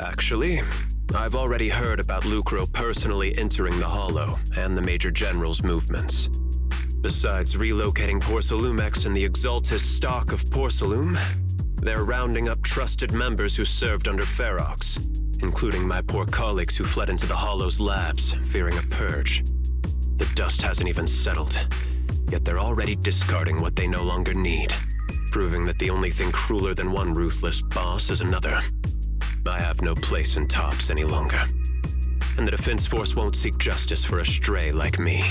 Actually, I've already heard about Lucro personally entering the Hollow and the Major General's movements. Besides relocating Porcelumex and the Exaltis stock of Porcelume, they're rounding up trusted members who served under Ferox, including my poor colleagues who fled into the Hollow's labs, fearing a purge. The dust hasn't even settled, yet they're already discarding what they no longer need, proving that the only thing crueler than one ruthless boss is another. I have no place in Tops any longer, and the Defense Force won't seek justice for a stray like me.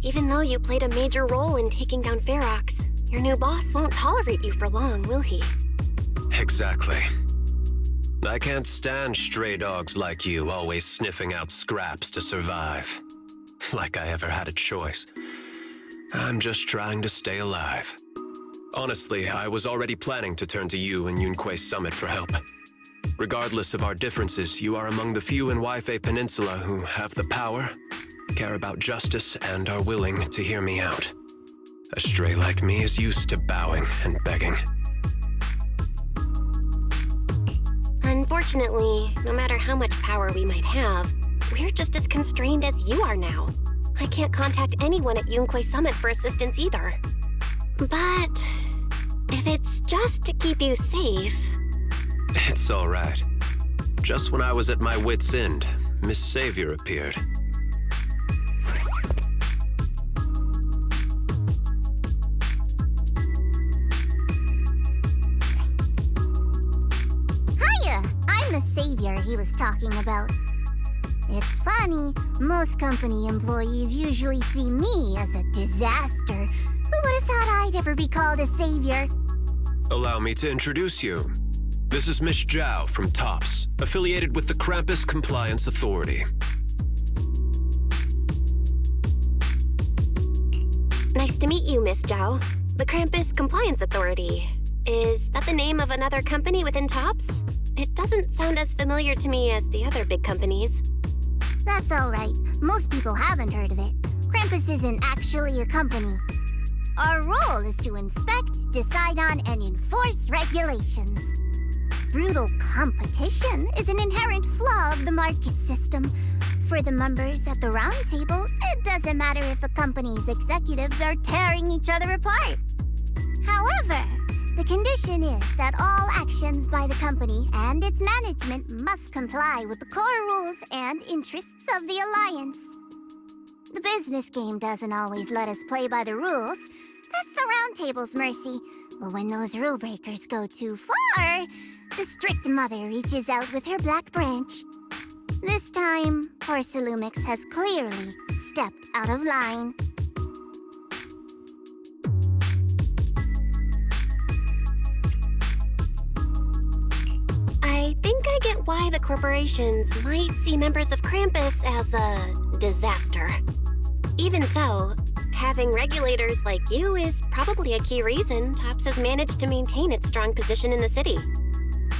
Even though you played a major role in taking down Ferox, your new boss won't tolerate you for long, will he? Exactly. I can't stand stray dogs like you always sniffing out scraps to survive. Like I ever had a choice. I'm just trying to stay alive. Honestly, I was already planning to turn to you and Yunque Summit for help. Regardless of our differences, you are among the few in Waifei Peninsula who have the power, care about justice, and are willing to hear me out. A stray like me is used to bowing and begging. Unfortunately, no matter how much power we might have, we're just as constrained as you are now. I can't contact anyone at Yunque Summit for assistance either. But if it's just to keep you safe... It's all right. Just when I was at my wit's end, Miss Savior appeared. Hiya! I'm the savior he was talking about. It's funny, most company employees usually see me as a disaster. Who would have thought I'd ever be called a savior? Allow me to introduce you. This is Miss Zhao from TOPS, affiliated with the Krampus Compliance Authority. Nice to meet you, Miss Zhao. The Krampus Compliance Authority. Is that the name of another company within TOPS? It doesn't sound as familiar to me as the other big companies. That's alright. Most people haven't heard of it. Krampus isn't actually a company. Our role is to inspect, decide on, and enforce regulations. Brutal competition is an inherent flaw of the market system. For the members at the round table, it doesn't matter if the company's executives are tearing each other apart. However, the condition is that all actions by the company and its management must comply with the core rules and interests of the Alliance. The business game doesn't always let us play by the rules. That's the round table's mercy. But when those rule breakers go too far, the strict mother reaches out with her black branch. This time, Porcelumix has clearly stepped out of line. I think I get why the corporations might see members of Krampus as a disaster. Even so, having regulators like you is probably a key reason TOPS has managed to maintain its strong position in the city.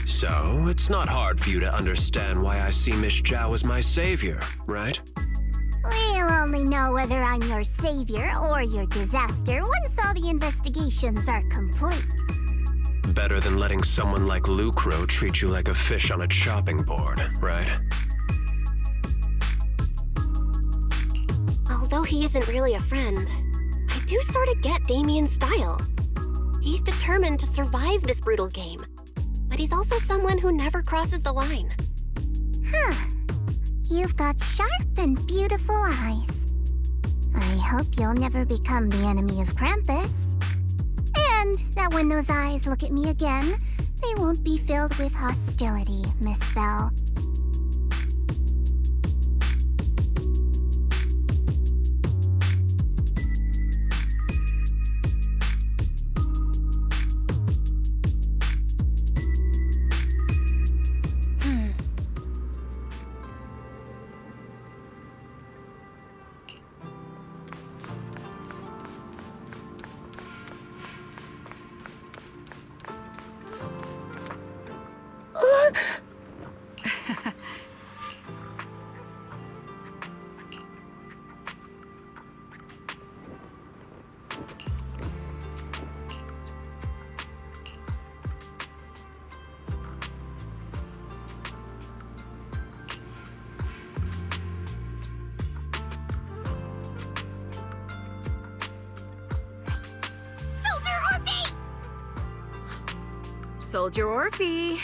So, it's not hard for you to understand why I see Miss Zhao as my savior, right? We'll only know whether I'm your savior or your disaster once all the investigations are complete. Better than letting someone like Lucro treat you like a fish on a chopping board, right? Although he isn't really a friend, I do sort of get Damien's style. He's determined to survive this brutal game, but he's also someone who never crosses the line. Huh. You've got sharp and beautiful eyes. I hope you'll never become the enemy of Krampus. And that when those eyes look at me again, they won't be filled with hostility, Miss Bell. Soldier Orphe.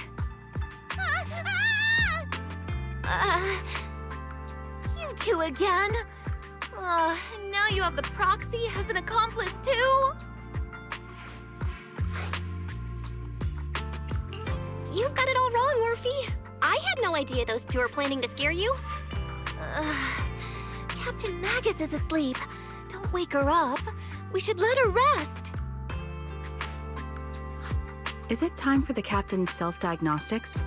You two again? Now you have the proxy as an accomplice too? You've got it all wrong, Orphe. I had no idea those two were planning to scare you. Captain Magus is asleep. Don't wake her up. We should let her rest. Is it time for the captain's self-diagnostics?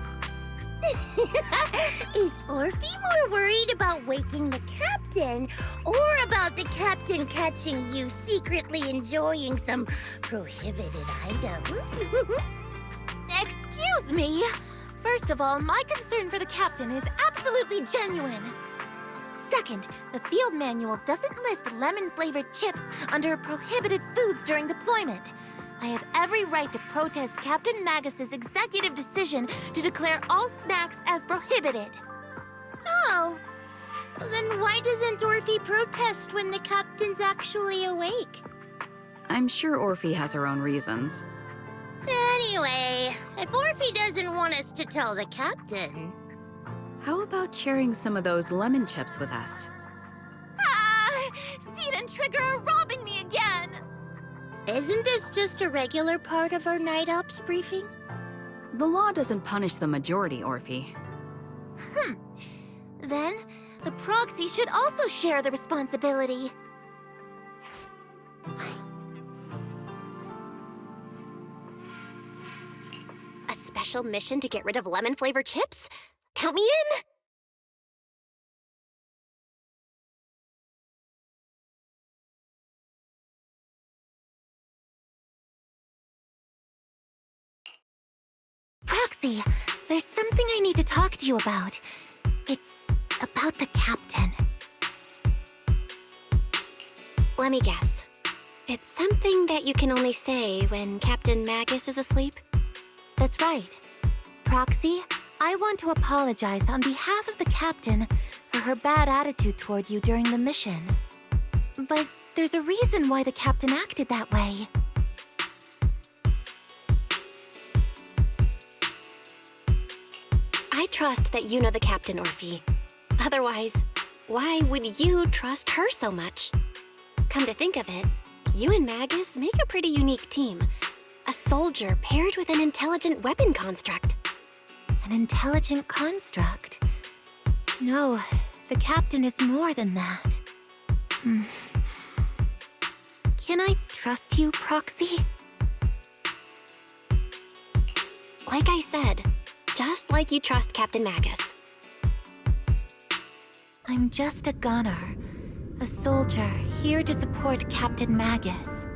Is Orphe more worried about waking the captain or about the captain catching you secretly enjoying some prohibited items? Excuse me. First of all, my concern for the captain is absolutely genuine. Second, the field manual doesn't list lemon-flavored chips under prohibited foods during deployment. I have every right to protest Captain Magus's executive decision to declare all snacks as prohibited. Oh. Then why doesn't Orphe protest when the captain's actually awake? I'm sure Orphe has her own reasons. Anyway, if Orphe doesn't want us to tell the captain... How about sharing some of those lemon chips with us? Seed and Trigger are robbing me again! Isn't this just a regular part of our night ops briefing? The law doesn't punish the majority, Orphe. Then, the proxy should also share the responsibility. A special mission to get rid of lemon-flavored chips? Count me in! Proxy, there's something I need to talk to you about. It's about the captain. Let me guess. It's something that you can only say when Captain Magus is asleep? That's right. Proxy, I want to apologize on behalf of the captain for her bad attitude toward you during the mission. But there's a reason why the captain acted that way. I trust that you know the captain, Orphe. Otherwise, why would you trust her so much? Come to think of it, you and Magus make a pretty unique team. A soldier paired with an intelligent weapon construct. An intelligent construct? No, the captain is more than that. Can I trust you, Proxy? Like I said, just like you trust Captain Magus. I'm just a gunner. A soldier here to support Captain Magus.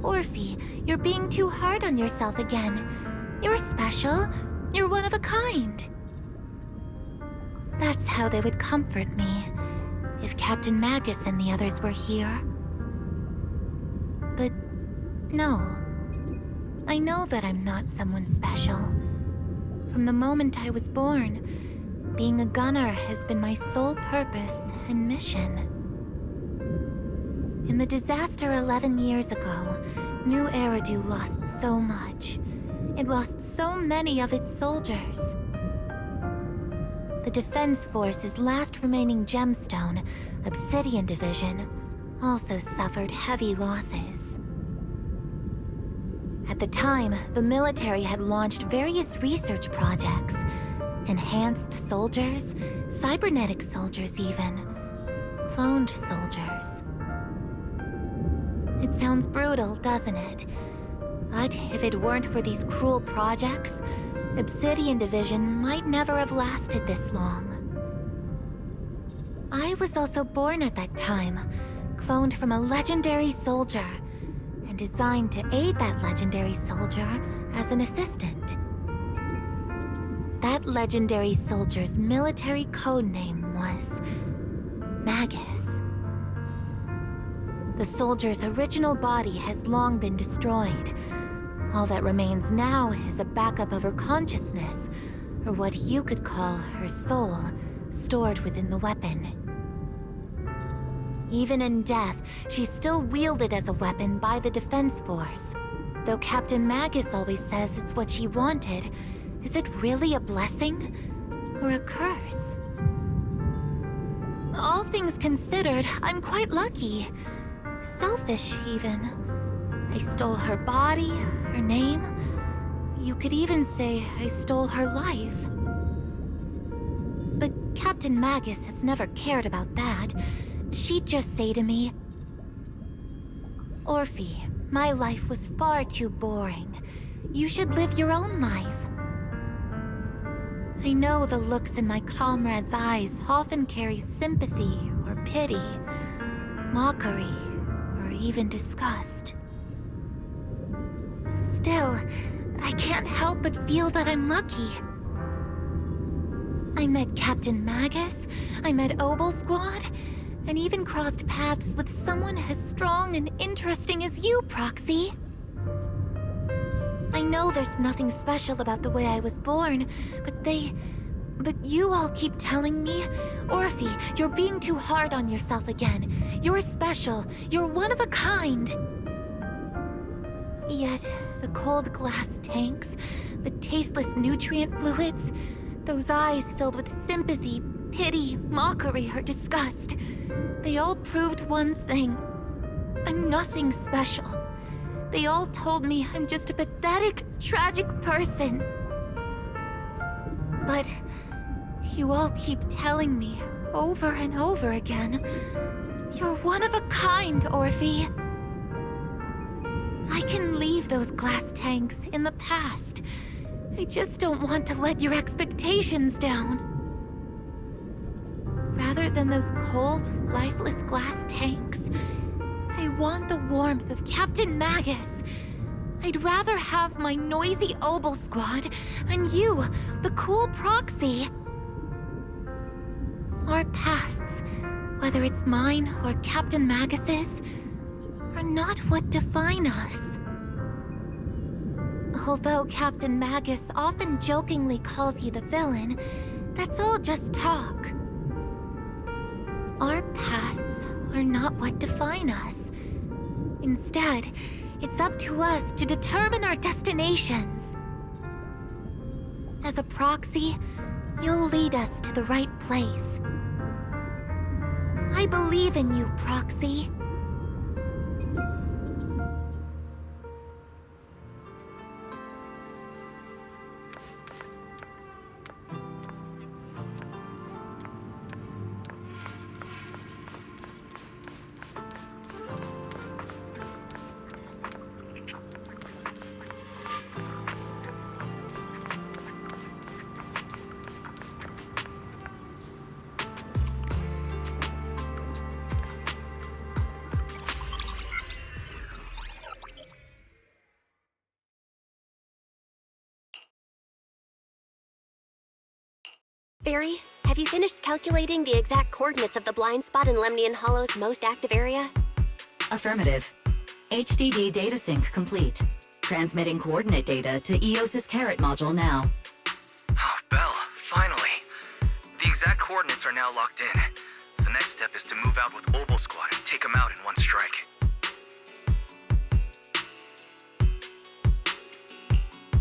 Orphe, you're being too hard on yourself again. You're special. You're one of a kind. That's how they would comfort me, if Captain Magus and the others were here. But no. I know that I'm not someone special. From the moment I was born, being a gunner has been my sole purpose and mission. In the disaster 11 years ago, New Eridu lost so much. It lost so many of its soldiers. The Defense Force's last remaining gemstone, Obsidian Division, also suffered heavy losses. At the time, the military had launched various research projects. Enhanced soldiers, cybernetic soldiers even. Cloned soldiers. It sounds brutal, doesn't it? But if it weren't for these cruel projects, Obsidian Division might never have lasted this long. I was also born at that time, cloned from a legendary soldier, and designed to aid that legendary soldier as an assistant. That legendary soldier's military codename was Magus. The soldier's original body has long been destroyed. All that remains now is a backup of her consciousness, or what you could call her soul, stored within the weapon. Even in death, she's still wielded as a weapon by the Defense Force. Though Captain Magus always says it's what she wanted, is it really a blessing or a curse? All things considered, I'm quite lucky. Selfish, even. I stole her body, her name. You could even say I stole her life. But Captain Magus has never cared about that. She'd just say to me, "Orphe, my life was far too boring. You should live your own life." I know the looks in my comrades' eyes often carry sympathy or pity, mockery, or even disgust. Still, I can't help but feel that I'm lucky. I met Captain Magus, I met Obel Squad, and even crossed paths with someone as strong and interesting as you, Proxy. I know there's nothing special about the way I was born, but you all keep telling me, "Orphe, you're being too hard on yourself again. You're special. You're one of a kind." Yet, the cold glass tanks, the tasteless nutrient fluids, those eyes filled with sympathy, pity, mockery, or disgust, they all proved one thing. I'm nothing special. They all told me I'm just a pathetic, tragic person. But you all keep telling me over and over again, "You're one of a kind, Orphe." I can leave those glass tanks in the past. I just don't want to let your expectations down. Rather than those cold, lifeless glass tanks, I want the warmth of Captain Magus. I'd rather have my noisy Obel Squad and you, the cool Proxy. Our pasts, whether it's mine or Captain Magus's, are not what define us. Although Captain Magus often jokingly calls you the villain, that's all just talk. Our pasts are not what define us. Instead, it's up to us to determine our destinations. As a Proxy, you'll lead us to the right place. I believe in you, Proxy. Barry, have you finished calculating the exact coordinates of the blind spot in Lemnian Hollow's most active area? Affirmative. HDD data sync complete. Transmitting coordinate data to EOS's Carrot module now. Oh, Belle, finally. The exact coordinates are now locked in. The next step is to move out with Obel Squad and take them out in one strike.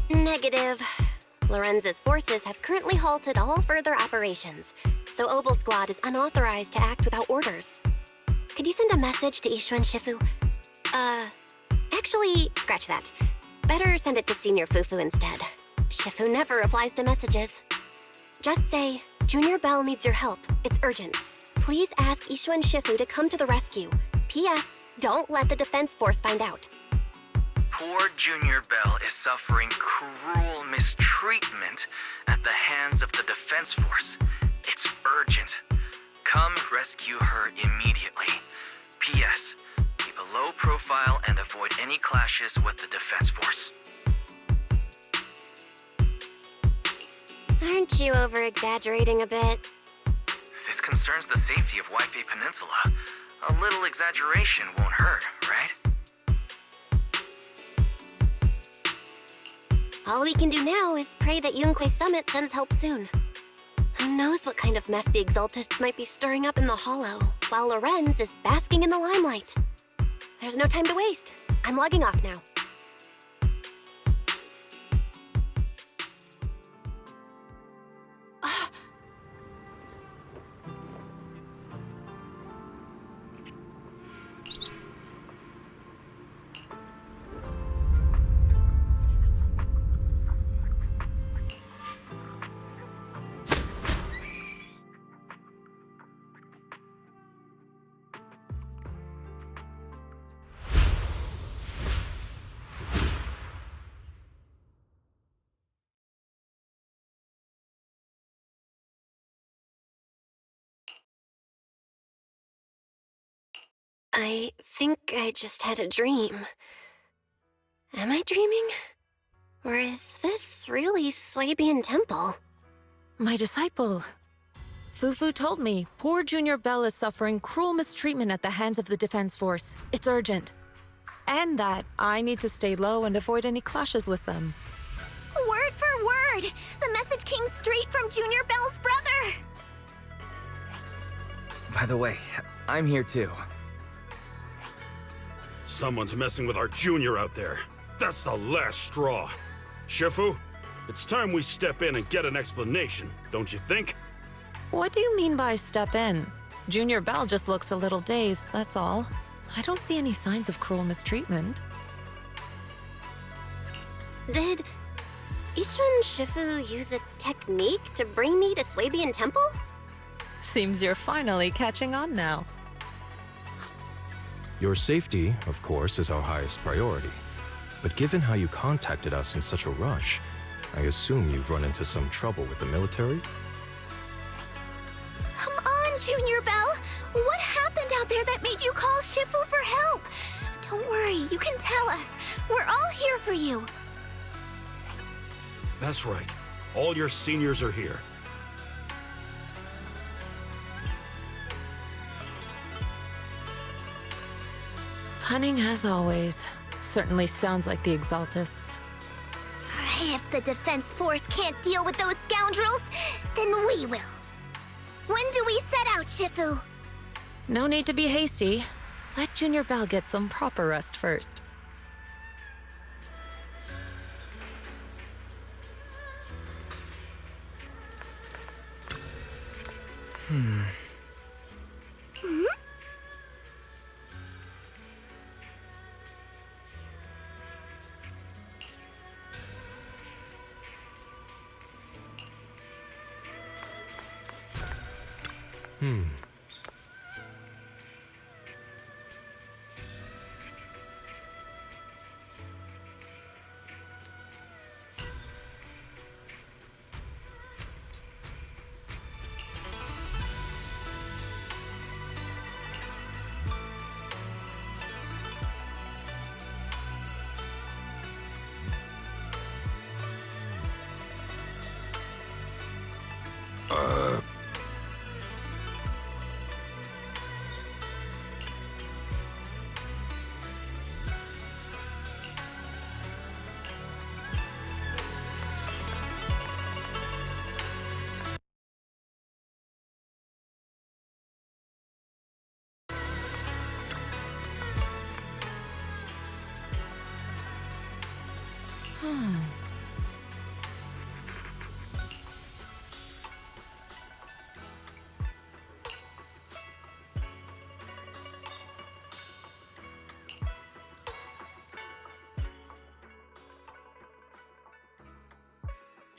Negative. Lorenz's forces have currently halted all further operations, so Obel Squad is unauthorized to act without orders. Could you send a message to Ishu and Shifu? Actually, scratch that. Better send it to Senior Fufu instead. Shifu never replies to messages. Just say, "Junior Bell needs your help. It's urgent. Please ask Ishu and Shifu to come to the rescue. P.S. Don't let the defense force find out." Poor Junior Bell is suffering cruel mistreatment at the hands of the defense force. It's urgent. Come rescue her immediately. P.S. Keep a low profile and avoid any clashes with the defense force. Aren't you over-exaggerating a bit? This concerns the safety of Wi-Fi Peninsula. A little exaggeration won't hurt, right? All we can do now is pray that Yunque Summit sends help soon. Who knows what kind of mess the Exaltists might be stirring up in the Hollow, while Lorenz is basking in the limelight. There's no time to waste. I'm logging off now. I think I just had a dream. Am I dreaming? Or is this really Swabian Temple? My disciple. Fufu told me poor Junior Bell is suffering cruel mistreatment at the hands of the Defense Force. It's urgent. And that I need to stay low and avoid any clashes with them. Word for word! The message came straight from Junior Bell's brother! By the way, I'm here too. Someone's messing with our junior out there. That's the last straw. Shifu, it's time we step in and get an explanation, don't you think? What do you mean by step in? Junior Bell just looks a little dazed, that's all. I don't see any signs of cruel mistreatment. Did Ishun Shifu use a technique to bring me to Swabian Temple? Seems you're finally catching on now. Your safety, of course, is our highest priority. But given how you contacted us in such a rush, I assume you've run into some trouble with the military? Come on, Junior Bell! What happened out there that made you call Shifu for help? Don't worry, you can tell us. We're all here for you. That's right. All your seniors are here. Cunning as always. Certainly sounds like the Exaltists. If the Defense Force can't deal with those scoundrels, then we will. When do we set out, Shifu? No need to be hasty. Let Junior Bell get some proper rest first.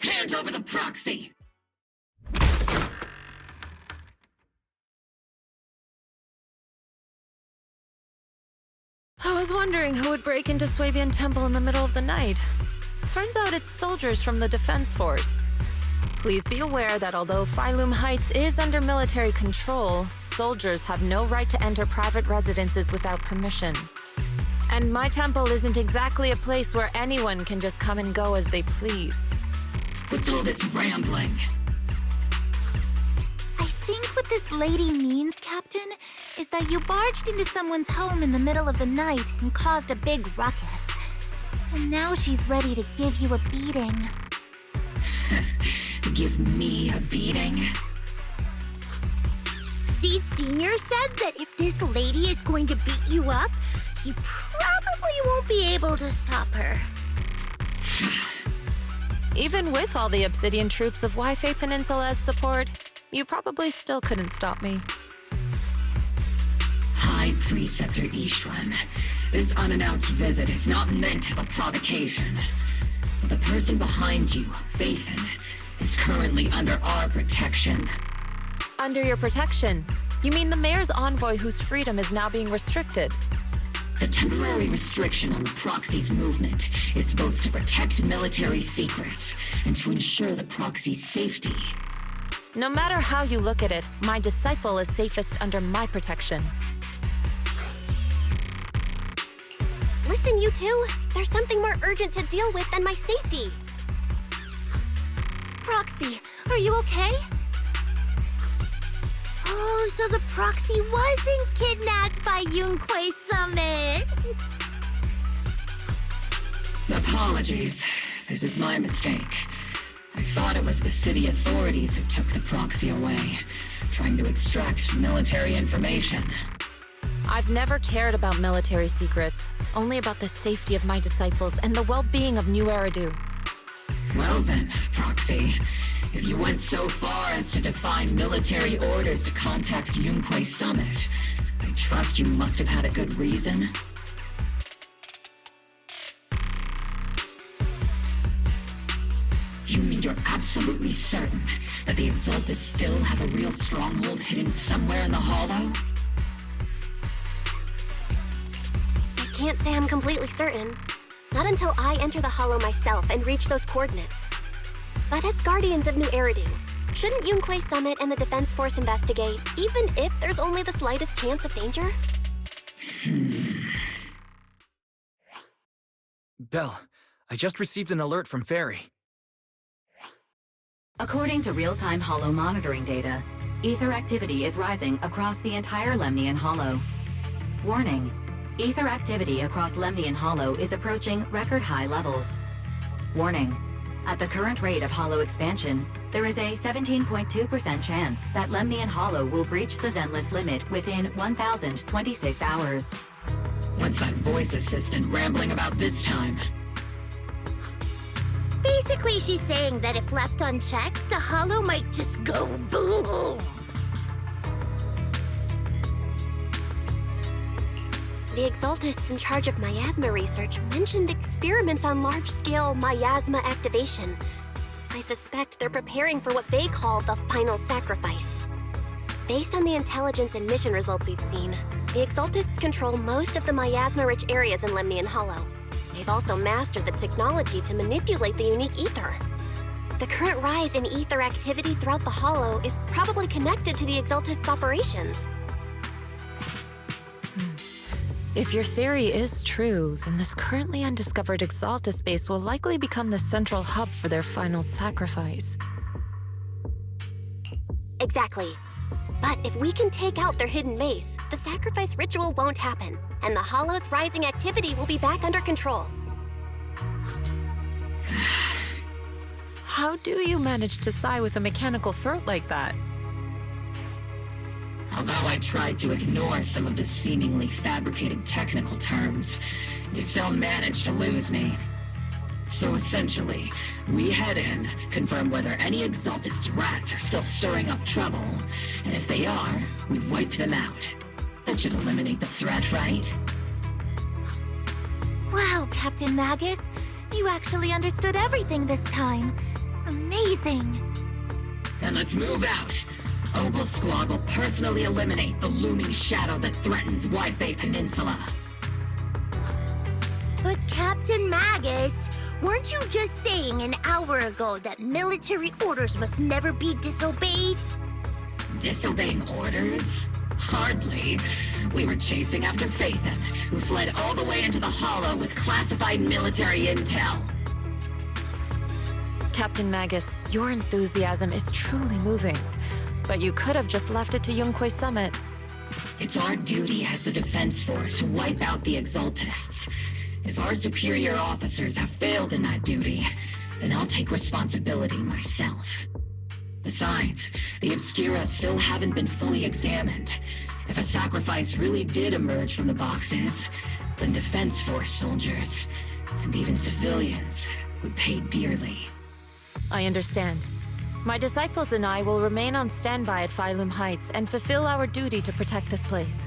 Hand over the proxy! I was wondering who would break into Swabian Temple in the middle of the night. Turns out it's soldiers from the Defense Force. Please be aware that although Phylum Heights is under military control, soldiers have no right to enter private residences without permission. And my temple isn't exactly a place where anyone can just come and go as they please. What's all this rambling? I think what this lady means, Captain, is that you barged into someone's home in the middle of the night and caused a big ruckus. And now she's ready to give you a beating. Give me a beating? Seed Senior said that if this lady is going to beat you up, you probably won't be able to stop her. Even with all the Obsidian troops of Wi-Fi Peninsula as support, you probably still couldn't stop me. High Preceptor Ishwan, this unannounced visit is not meant as a provocation. The person behind you, Faithin, is currently under our protection. Under your protection? You mean the mayor's envoy whose freedom is now being restricted? The temporary restriction on the proxy's movement is both to protect military secrets and to ensure the proxy's safety. No matter how you look at it, my disciple is safest under my protection. Listen, you two, there's something more urgent to deal with than my safety. Proxy, are you okay? Oh, so the proxy wasn't kidnapped by Yunquei Summit. Apologies. This is my mistake. I thought it was the city authorities who took the proxy away, trying to extract military information. I've never cared about military secrets, only about the safety of my disciples and the well-being of New Eridu. Well then, Proxy, if you went so far as to defy military orders to contact Yunquei Summit, I trust you must have had a good reason. You mean you're absolutely certain that the Exaltus still have a real stronghold hidden somewhere in the Hollow? I can't say I'm completely certain. Not until I enter the Hollow myself and reach those coordinates. But as Guardians of New Eridu, shouldn't Yunquei Summit and the Defense Force investigate, even if there's only the slightest chance of danger? Belle, I just received an alert from Fairy. According to real-time Hollow monitoring data, ether activity is rising across the entire Lemnian Hollow. Warning: ether activity across Lemnian Hollow is approaching record-high levels. Warning: at the current rate of Hollow expansion, there is a 17.2% chance that Lemnian Hollow will breach the Zenless limit within 1,026 hours. What's that voice assistant rambling about this time? Basically, she's saying that if left unchecked, the Hollow might just go boom. The Exaltists in charge of miasma research mentioned experiments on large-scale miasma activation. I suspect they're preparing for what they call the final sacrifice. Based on the intelligence and mission results we've seen, the Exaltists control most of the miasma-rich areas in Lemnian Hollow. They've also mastered the technology to manipulate the unique ether. The current rise in ether activity throughout the Hollow is probably connected to the Exaltists' operations. If your theory is true, then this currently undiscovered Exaltus base will likely become the central hub for their final sacrifice. Exactly. But if we can take out their hidden base, the sacrifice ritual won't happen, and the Hollow's rising activity will be back under control. How do you manage to sigh with a mechanical throat like that? Although I tried to ignore some of the seemingly fabricated technical terms, you still managed to lose me. So essentially, we head in, confirm whether any Exaltist rats are still stirring up trouble, and if they are, we wipe them out. That should eliminate the threat, right? Wow, Captain Magus. You actually understood everything this time. Amazing. Then let's move out. Obel Squad will personally eliminate the looming shadow that threatens Wi-Fi Peninsula. But Captain Magus, weren't you just saying an hour ago that military orders must never be disobeyed? Disobeying orders? Hardly. We were chasing after Phaethon, who fled all the way into the Hollow with classified military intel. Captain Magus, your enthusiasm is truly moving. But you could have just left it to Yunquei Summit. It's our duty as the Defense Force to wipe out the Exaltists. If our superior officers have failed in that duty, then I'll take responsibility myself. Besides, the Obscura still haven't been fully examined. If a sacrifice really did emerge from the boxes, then Defense Force soldiers, and even civilians, would pay dearly. I understand. My disciples and I will remain on standby at Phylum Heights and fulfill our duty to protect this place.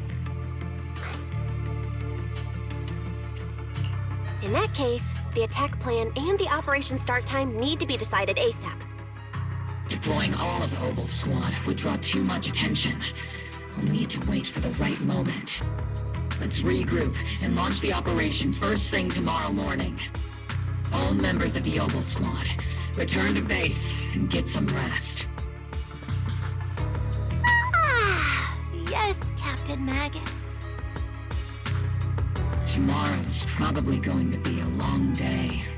In that case, the attack plan and the operation start time need to be decided ASAP. Deploying all of Obel Squad would draw too much attention. We'll need to wait for the right moment. Let's regroup and launch the operation first thing tomorrow morning. All members of the Obel Squad, return to base and get some rest. Yes, Captain Magus. Tomorrow's probably going to be a long day.